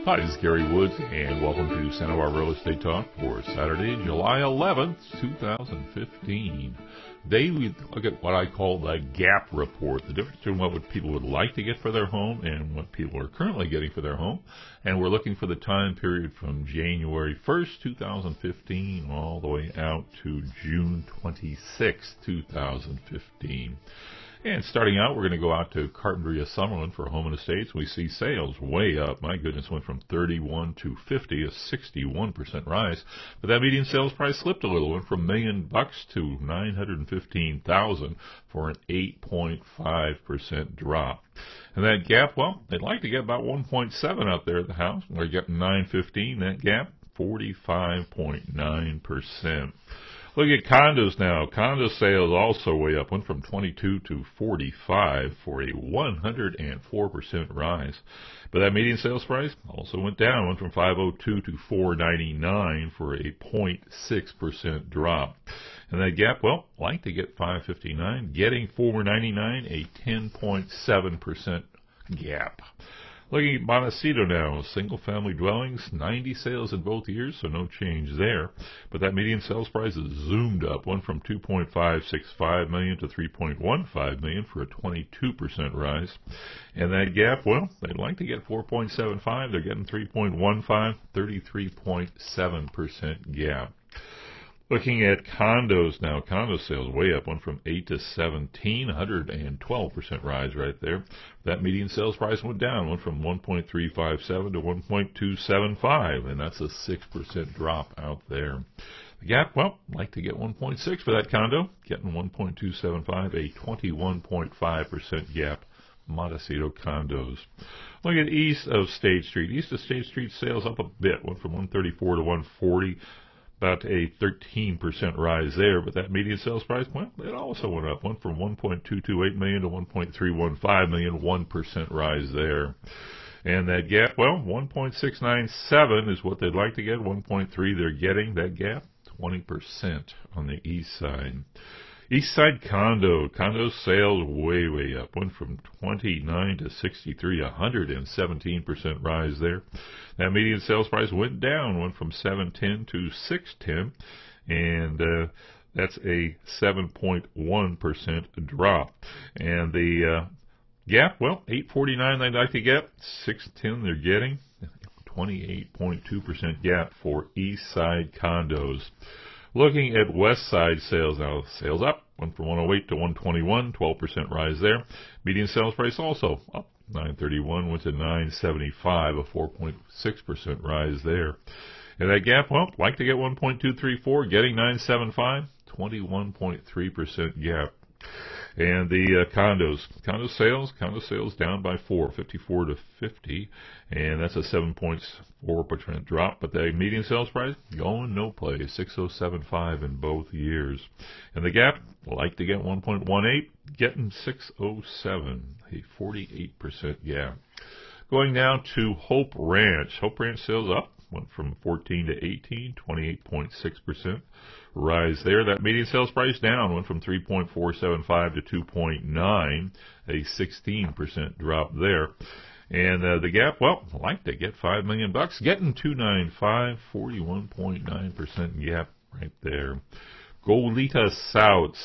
Hi, this is Gary Woods, and welcome to Santa Barbara Real Estate Talk for Saturday, July 11th, 2015. Today we look at what I call the gap report, the difference between what people would like to get for their home and what people are currently getting for their home. And we're looking for the time period from January 1st, 2015, all the way out to June 26th, 2015. And starting out, we're going to go out to Carpinteria, Summerlin for home and estates. We see sales way up. My goodness, went from 31 to 50, a 61% rise. But that median sales price slipped a little, went from $1 million to $915,000 for an 8.5% drop. And that gap, well, they'd like to get about 1.7 out there at the house. We're getting 915. That gap, 45.9%. Look at condos now. Condo sales also way up. Went from 22 to 45 for a 104% rise. But that median sales price also went down. Went from 502 to 499 for a 0.6% drop. And that gap, well, like to get 559, getting 499, a 10.7% gap. Looking at Montecito now, single-family dwellings, 90 sales in both years, so no change there. But that median sales price is zoomed up, went from $2.565 million to $3.15 million for a 22% rise. And that gap, well, they'd like to get 4.75, they're getting 3.15, 33.7% gap. Looking at condos now, condo sales way up, went from 8 to 17, 112% rise right there. That median sales price went down, went from 1.357 to 1.275, and that's a 6% drop out there. The gap, well, like to get 1.6 for that condo, getting 1.275, a 21.5% gap. Montecito condos. Look at east of State Street. East of State Street sales up a bit, went from 134 to 140. About a 13% rise there, but that median sales price, well, it also went up. Went from $1.228 million to $1.315 million, 1% rise there. And that gap, well, 1.697 is what they'd like to get. 1.3 they're getting. That gap, 20% on the east side. East side condo sales way up. Went from 29 to 63, 117% rise there. That median sales price went down, went from 710 to 610, and that's a 7.1% drop. And the gap, well, 849 they'd like to get, 610 they're getting, 28.2% gap for east side condos. Looking at west side sales now, sales up, went from 108 to 121, 12% rise there. Median sales price also up, 931 went to 975, a 4.6% rise there. And that gap, well, like to get 1.234, getting 975, 21.3% gap. And the condo sales down by 4, 54 to 50, and that's a 7.4% drop. But the median sales price going no place, 607.5 in both years. And the gap, like to get 1.18, getting 607, a 48% gap. Going down to Hope Ranch. Hope Ranch sales up, went from 14 to 18, 28.6% rise there. That median sales price down, went from 3.475 to 2.9, a 16% drop there. And the gap, well, like to get $5 million, getting 295, 41.9% gap right there. Goleta South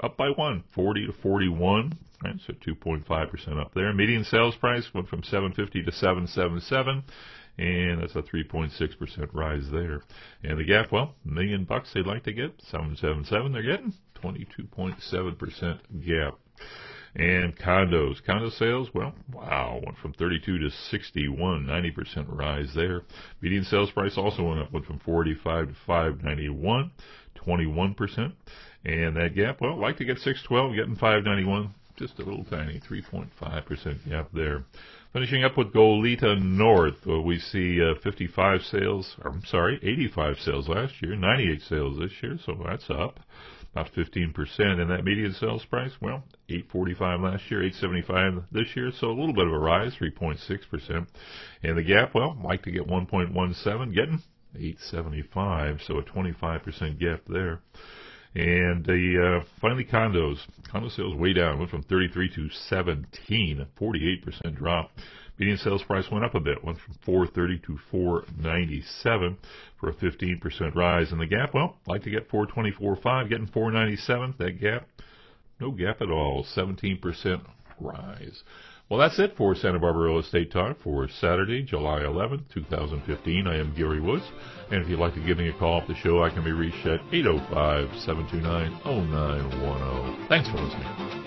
up by 1, 40 to 41. Right, so 2.5% up there. Median sales price went from 750 to 777, and that's a 3.6% rise there. And the gap, well, $1 million they'd like to get, 777 they're getting, 22.7% gap. And condo sales, well, wow, went from 32 to 61, 90% rise there. Median sales price also went from 485 to 591, 21%. And that gap, well, like to get 612, getting 591. Just a little tiny 3.5% gap there. Finishing up with Goleta North, we see 85 sales last year, 98 sales this year, so that's up about 15%. And that median sales price, well, $845 last year, $875 this year, so a little bit of a rise, 3.6%. And the gap, well, like to get 1.17, getting $875, so a 25% gap there. And finally, condos. Condo sales way down. Went from 33 to 17, a 48% drop. Median sales price went up a bit. Went from 430 to 497 for a 15% rise. And the gap, well, like to get 424.5, getting 497. That gap, no gap at all. 17% rise. Well, that's it for Santa Barbara Real Estate Talk for Saturday, July 11th, 2015. I am Gary Woods, and if you'd like to give me a call off the show, I can be reached at 805-729-0910. Thanks for listening.